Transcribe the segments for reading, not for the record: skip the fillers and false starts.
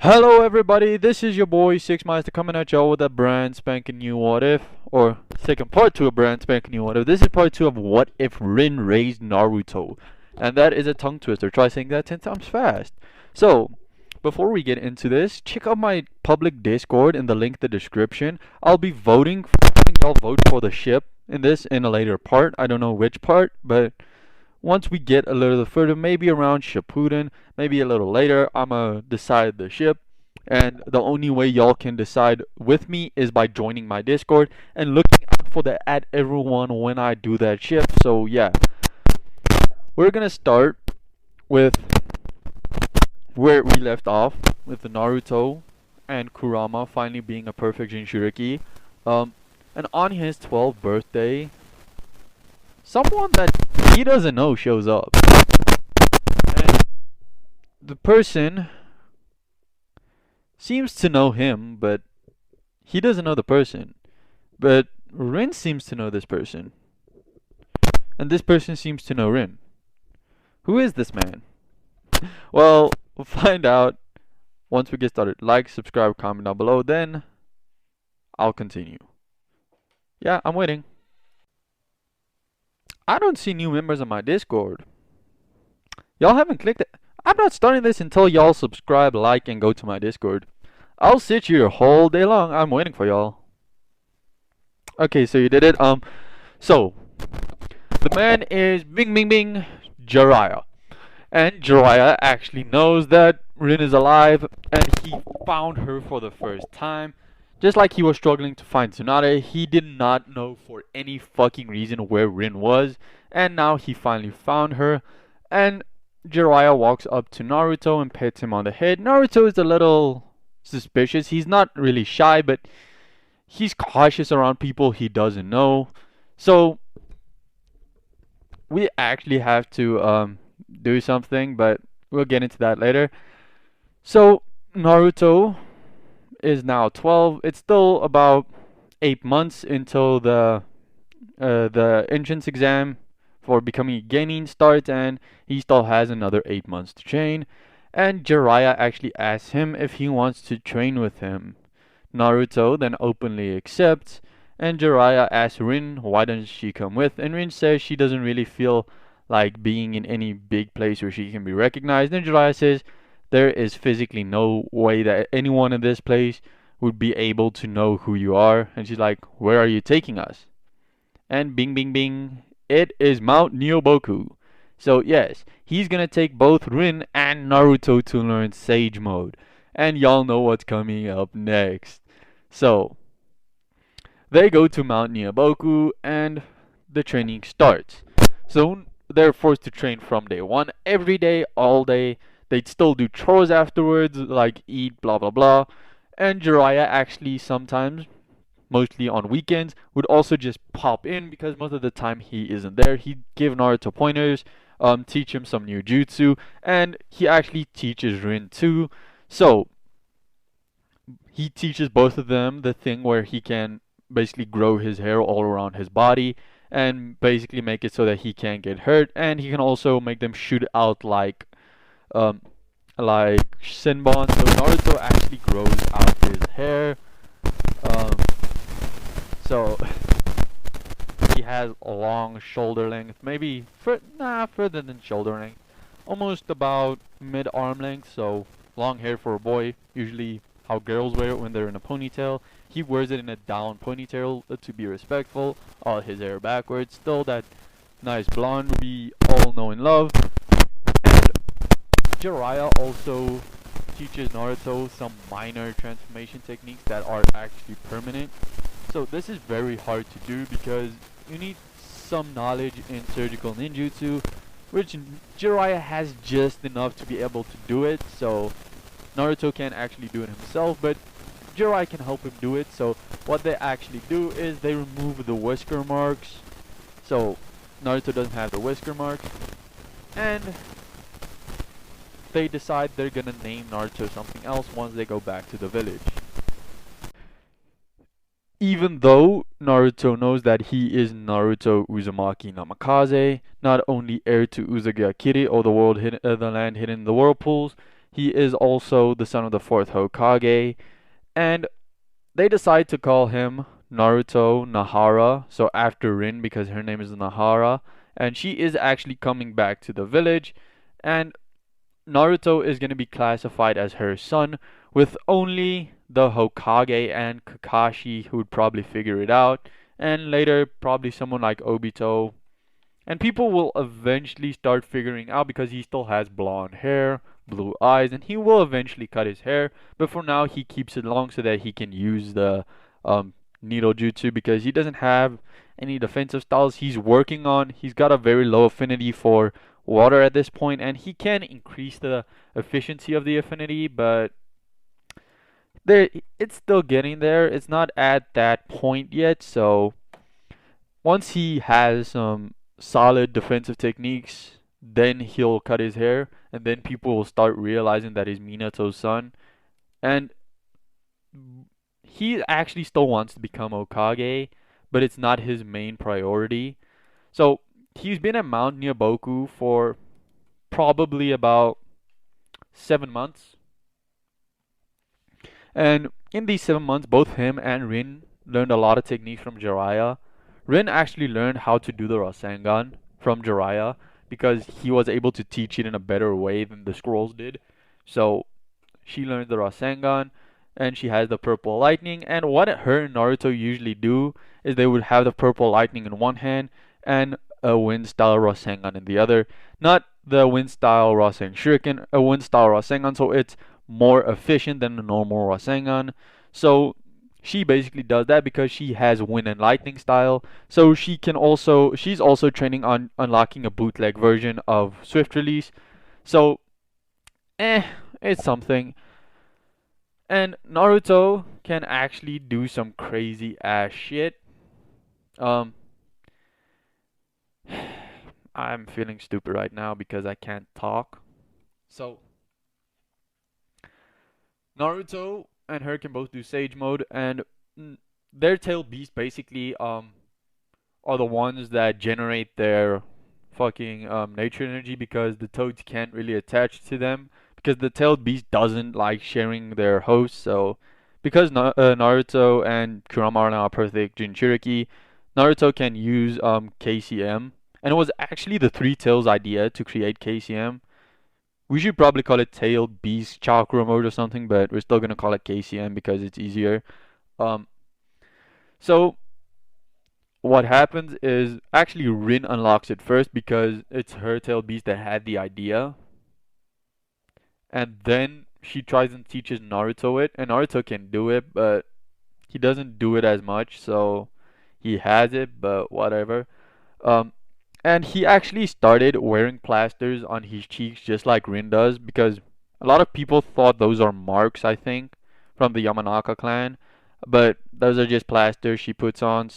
Hello everybody, this is your boy Six Master coming at y'all with a brand spanking new what if, or second part to a brand spanking new what if. This is part 2 of what if Rin raised Naruto. And that is a tongue twister. Try saying that 10 times fast. So, before we get into this, check out my public Discord in the link in the description. I'll be having y'all vote for the ship in this in a later part. I don't know which part, but once we get a little further, maybe around Shippuden, maybe a little later, I'ma decide the ship. And the only way y'all can decide with me is by joining my Discord and looking out for the at everyone when I do that ship. So yeah, we're gonna start with where we left off with the Naruto and Kurama finally being a perfect Jinchuriki. Um, and on his 12th birthday, someone that he doesn't know shows up. And the person seems to know him, but he doesn't know the person. But Rin seems to know this person. And this person seems to know Rin. Who is this man? Well, we'll find out once we get started. Like, subscribe, comment down below, then I'll continue. Yeah, I'm waiting. I don't see new members on my Discord. Y'all haven't clicked it. I'm not starting this until y'all subscribe, like, and go to my Discord. I'll sit here whole day long. I'm waiting for y'all. Okay, so you did it. So the man is Bing Bing Bing Jiraiya. And Jiraiya actually knows that Rin is alive and he found her for the first time. Just like he was struggling to find Tsunade, he did not know for any fucking reason where Rin was. And now he finally found her. And Jiraiya walks up to Naruto and pats him on the head. Naruto is a little suspicious. He's not really shy, but he's cautious around people he doesn't know. So we actually have to do something, but we'll get into that later. So Naruto is now 12. It's still about 8 months until the entrance exam for becoming a genin starts, and he still has another 8 months to train. And Jiraiya actually asks him if he wants to train with him. Naruto then openly accepts, and Jiraiya asks Rin why doesn't she come with, and Rin says she doesn't really feel like being in any big place where she can be recognized. And Jiraiya says there is physically no way that anyone in this place would be able to know who you are. And she's like, where are you taking us? And bing bing bing, it is Mount Nyoboku. So yes, he's gonna take both Rin and Naruto to learn Sage Mode. And y'all know what's coming up next. So, they go to Mount Nyoboku and the training starts. So, they're forced to train from day one, every day, all day. They'd still do chores afterwards, like eat, blah blah blah. And Jiraiya actually sometimes, mostly on weekends, would also just pop in because most of the time he isn't there. He'd give Naruto pointers, teach him some new jutsu, and he actually teaches Rin too. So, he teaches both of them the thing where he can basically grow his hair all around his body and basically make it so that he can't get hurt, and he can also make them shoot out um Shinbon. So Naruto actually grows out his hair. Um so he has a long shoulder length, maybe further than shoulder length. Almost about mid arm length, so long hair for a boy, usually how girls wear it when they're in a ponytail. He wears it in a down ponytail to be respectful. All his hair backwards. Still that nice blonde we all know and love. And Jiraiya also teaches Naruto some minor transformation techniques that are actually permanent. So this is very hard to do because you need some knowledge in surgical ninjutsu, which Jiraiya has just enough to be able to do it. So Naruto can't actually do it himself, but Jiraiya can help him do it. So what they actually do is they remove the whisker marks. So Naruto doesn't have the whisker marks, and they decide they're gonna name Naruto something else once they go back to the village. Even though Naruto knows that he is Naruto Uzumaki Namikaze, not only heir to Uzumaki or the land hidden in the whirlpools, He is also the son of the fourth Hokage, and they decide to call him Naruto Nahara, so after Rin because her name is Nahara, and she is actually coming back to the village, and Naruto is going to be classified as her son, with only the Hokage and Kakashi who would probably figure it out, and later probably someone like Obito. And people will eventually start figuring out because he still has blonde hair, blue eyes, and he will eventually cut his hair. But for now, he keeps it long so that he can use the um, needle jutsu because he doesn't have any defensive styles. He's got a very low affinity for water at this point, and he can increase the efficiency of the affinity, but there, it's still getting there. It's not at that point yet, so once he has some solid defensive techniques, then he'll cut his hair, and then people will start realizing that he's Minato's son. And he actually still wants to become Okage, but it's not his main priority. So he's been at Mount Nyaboku for probably about 7 months. And in these 7 months, both him and Rin learned a lot of techniques from Jiraiya. Rin actually learned how to do the Rasengan from Jiraiya because he was able to teach it in a better way than the scrolls did. So she learned the Rasengan and she has the purple lightning. And what her and Naruto usually do is they would have the purple lightning in one hand and a wind style Rasengan in the other. Not the wind style Rasen Shuriken, a wind style Rasengan, so it's more efficient than the normal Rasengan. So she basically does that because she has wind and lightning style. So she's also training on unlocking a bootleg version of Swift Release. So eh, it's something. And Naruto can actually do some crazy ass shit. Um, I'm feeling stupid right now because I can't talk. So Naruto and her can both do Sage Mode, and their tail beast basically are the ones that generate their fucking nature energy because the toads can't really attach to them because the tailed beast doesn't like sharing their host. So because Naruto and Kurama are now perfect Jinchuriki, Naruto can use KCM, and it was actually the Three Tails idea to create KCM. We should probably call it Tailed Beast Chakra Mode or something, but we're still gonna call it KCM because it's easier. Um, so what happens is actually Rin unlocks it first because it's her Tailed Beast that had the idea, and then she tries and teaches Naruto it, and Naruto can do it, but he doesn't do it as much, so he has it, but whatever. Um, and he actually started wearing plasters on his cheeks just like Rin does because a lot of people thought those are marks, I think, from the Yamanaka clan, but those are just plasters she puts on.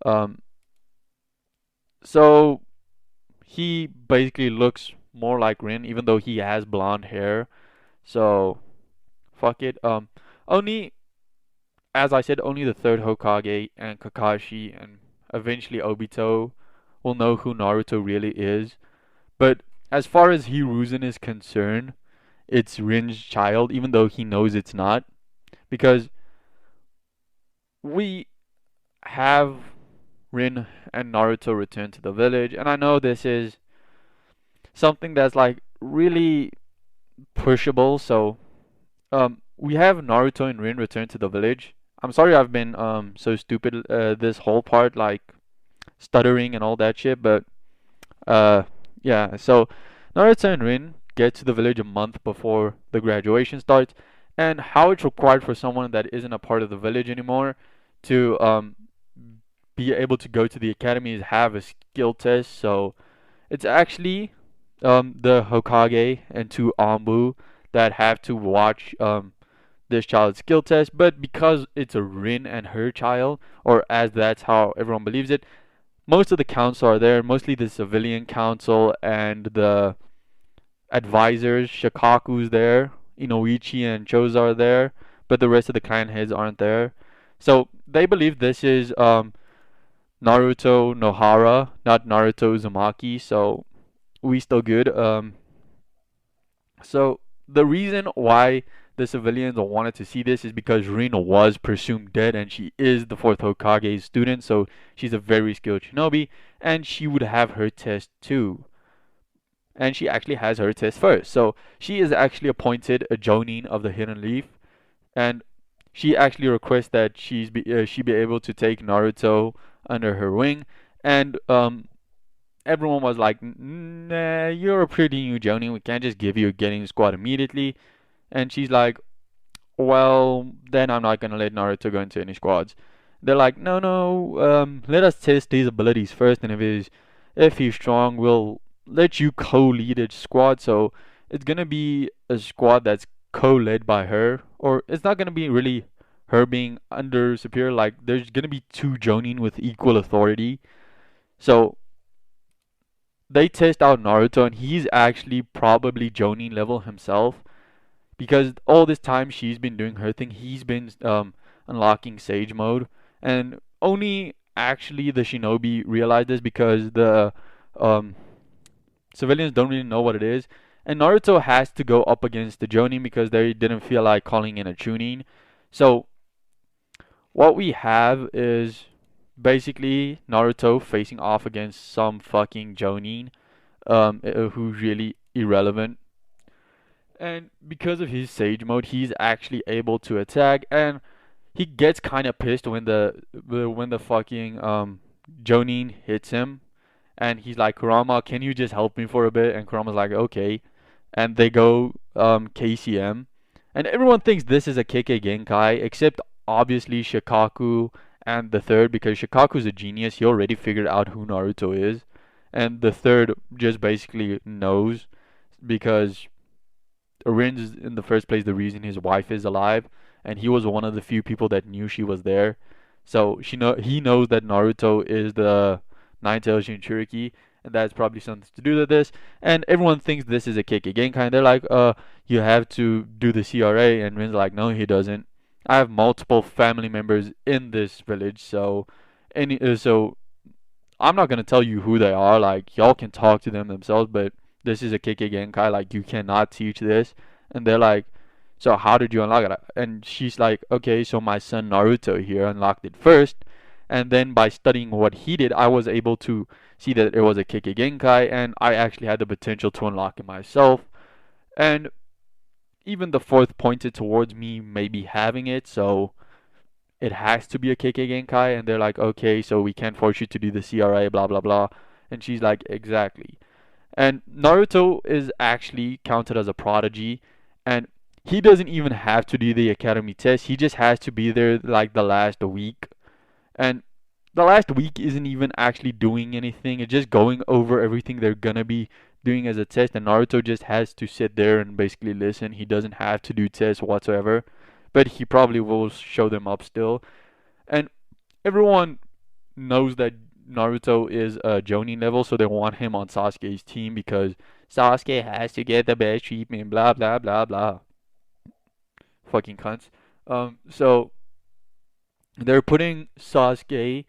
Um, so he basically looks more like Rin, even though he has blonde hair. So fuck it. Only as I said, only the third Hokage and Kakashi and eventually Obito will know who Naruto really is. But as far as Hiruzen is concerned, it's Rin's child, even though he knows it's not. Because we have Rin and Naruto return to the village, and I know this is something that's like really pushable, so we have Naruto and Rin return to the village. I'm sorry I've been so stupid this whole part, like stuttering and all that shit, but uh yeah, so Naruto and Rin get to the village a month before the graduation starts, and how it's required for someone that isn't a part of the village anymore to be able to go to the academy is have a skill test. So it's actually the Hokage and two Anbu that have to watch this child's skill test, but because it's a Rin and her child, or as that's how everyone believes it, most of the council are there, mostly the civilian council and the advisors. Shikaku's there, Inoichi and Choza are there, but the rest of the clan heads aren't there. So they believe this is Naruto Nohara, not Naruto Uzumaki, so we still good. So the reason why the civilians wanted to see this is because Rin was presumed dead and she is the fourth Hokage's student, so she's a very skilled shinobi, and she would have her test too. And she actually has her test first. So she is actually appointed a Jonin of the Hidden Leaf, and she actually requests that she be able to take Naruto under her wing, and everyone was like, "Nah, you're a pretty new Jonin. We can't just give you a getting squad immediately." And she's like, "Well, then I'm not gonna let Naruto go into any squads." They're like, "No, no, let us test his abilities first, and if he's strong, we'll let you co-lead a squad." So it's gonna be a squad that's co-led by her, or it's not gonna be really her being under superior. Like there's gonna be two Jonin with equal authority. So they test out Naruto, and he's actually probably Jonin level himself because all this time she's been doing her thing. He's been unlocking Sage mode, and only actually the Shinobi realized this because the um, civilians don't really know what it is. And Naruto has to go up against the Jonin because they didn't feel like calling in a Chunin. So what we have is basically Naruto facing off against some fucking Jonin, who's really irrelevant. And because of his Sage mode, he's actually able to attack, and he gets kind of pissed when the fucking Jonin hits him, and he's like, "Kurama, can you just help me for a bit?" And Kurama's like, "Okay," and they go KCM, and everyone thinks this is a KK Genkai, except obviously Shikaku and the third, because Shikaku's a genius. He already figured out who Naruto is, and the third just basically knows because Rin is in the first place the reason his wife is alive, and he was one of the few people that knew she was there. So he knows that Naruto is the Nine-Tailed Jinchuriki, and that's probably something to do with this. And everyone thinks this is a KK Genkai. And they're like, you have to do the CRA, and Rin's like, no, he doesn't. I have multiple family members in this village, so I'm not gonna tell you who they are. Like y'all can talk to them themselves, but this is a KK Genkai. Like you cannot teach this. And they're like, so how did you unlock it? And she's like, okay, so my son Naruto here unlocked it first, and then by studying what he did, I was able to see that it was a KK Genkai, and I actually had the potential to unlock it myself. And even the fourth pointed towards me maybe having it, so it has to be a KK Genkai, and they're like, okay, so we can't force you to do the CRA, blah blah blah. And she's like, exactly. And Naruto is actually counted as a prodigy, and he doesn't even have to do the academy test. He just has to be there like the last week. And the last week isn't even actually doing anything. It's just going over everything they're gonna be doing as a test, and Naruto just has to sit there and basically listen. He doesn't have to do tests whatsoever, but he probably will show them up still. And everyone knows that Naruto is a Jonin level, so they want him on Sasuke's team because Sasuke has to get the best treatment, blah blah blah blah. Fucking cunts. So they're putting Sasuke,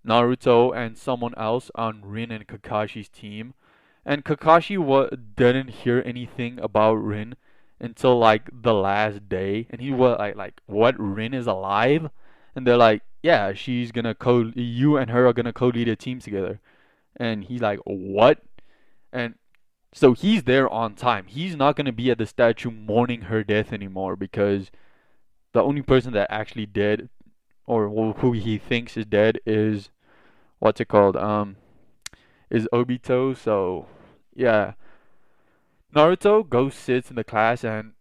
Naruto, and someone else on Rin and Kakashi's team, and Kakashi didn't hear anything about Rin until like the last day, and he was like, "What? Rin is alive?" And they're like, "Yeah, she's gonna you and her are gonna co-lead a team together." And he's like, "What?" And so he's there on time. He's not gonna be at the statue mourning her death anymore because the only person that actually dead or who he thinks is dead is what's it called? Is Obito. So yeah, Naruto goes sits in the class, and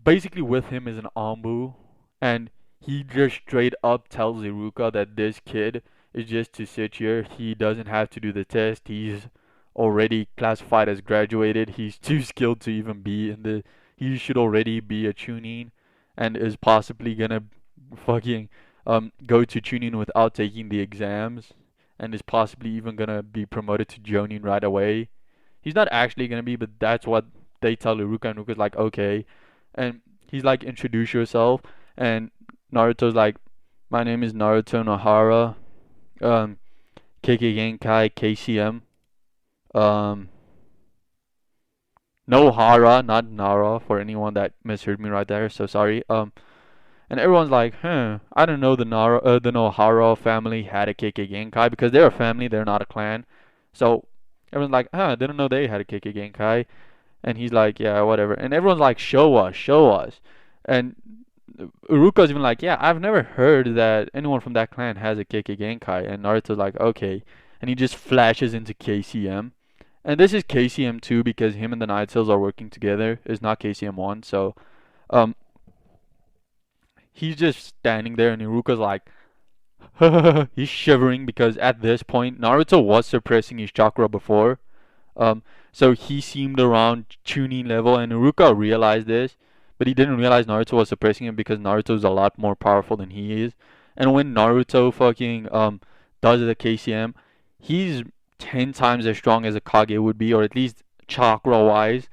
basically with him is an Ambu, and he just straight up tells Iruka that this kid is just to sit here. He doesn't have to do the test. He's already classified as graduated. He's too skilled to even be in the. He should already be a tuning, and is possibly gonna fucking go to tuning without taking the exams, and is possibly even gonna be promoted to Jonin right away. He's not actually gonna be, but that's what they tell Iruka, and Iruka's like, okay. And he's like, introduce yourself, and Naruto's like, my name is Naruto Nohara, um, KK Genkai KCM, um, Nohara, not Nara, for anyone that misheard me right there. So sorry. And everyone's like, I don't know the Nohara family had a KK Genkai because they're a family, they're not a clan. So everyone's like, didn't know they had a KK Genkai. And he's like, yeah, whatever. And everyone's like, show us, show us. And Uruka's even like, yeah, I've never heard that anyone from that clan has a KK Genkai. And Naruto's like, okay. And he just flashes into KCM. And this is KCM 2 because him and the Night Seals are working together. It's not KCM 1. So um, he's just standing there, and Iruka's like, he's shivering because at this point, Naruto was suppressing his chakra before. Um, so he seemed around tuning level, and Iruka realized this, but he didn't realize Naruto was suppressing him because Naruto's a lot more powerful than he is. And when Naruto fucking does the KCM, he's 10 times as strong as a Kage would be, or at least chakra wise.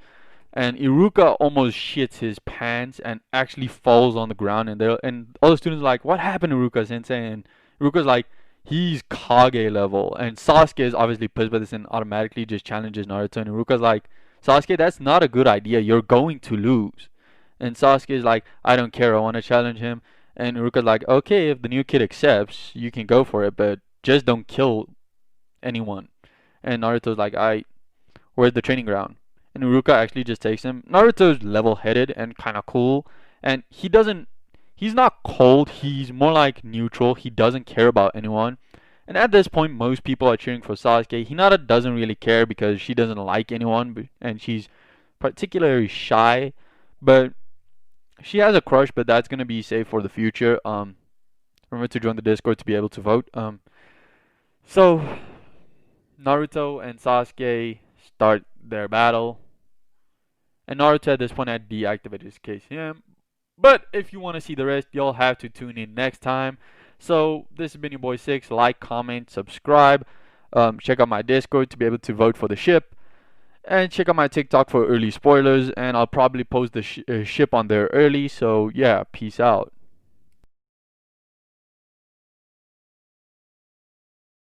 And Iruka almost shits his pants and actually falls on the ground. And all the students are like, "What happened, Iruka Sensei?" And Iruka's like, "He's Kage level." And Sasuke is obviously pissed by this and automatically just challenges Naruto. And Iruka's like, "Sasuke, that's not a good idea. You're going to lose." And Sasuke is like, "I don't care. I want to challenge him." And Iruka's like, "Okay, if the new kid accepts, you can go for it, but just don't kill anyone." And Naruto's like, where's the training ground? And Uruka actually just takes him. Naruto's level-headed and kind of cool, and he's not cold, he's more like neutral. He doesn't care about anyone. And at this point, most people are cheering for Sasuke. Hinata doesn't really care because she doesn't like anyone, and she's particularly shy. But she has a crush, but that's gonna be saved for the future. Remember to join the Discord to be able to vote. So Naruto and Sasuke start their battle. And Naruto at this point had deactivated his KCM. But if you want to see the rest, you'll have to tune in next time. So this has been your boy Six. Like, comment, subscribe. Check out my Discord to be able to vote for the ship. And check out my TikTok for early spoilers. And I'll probably post the ship on there early. So yeah, peace out.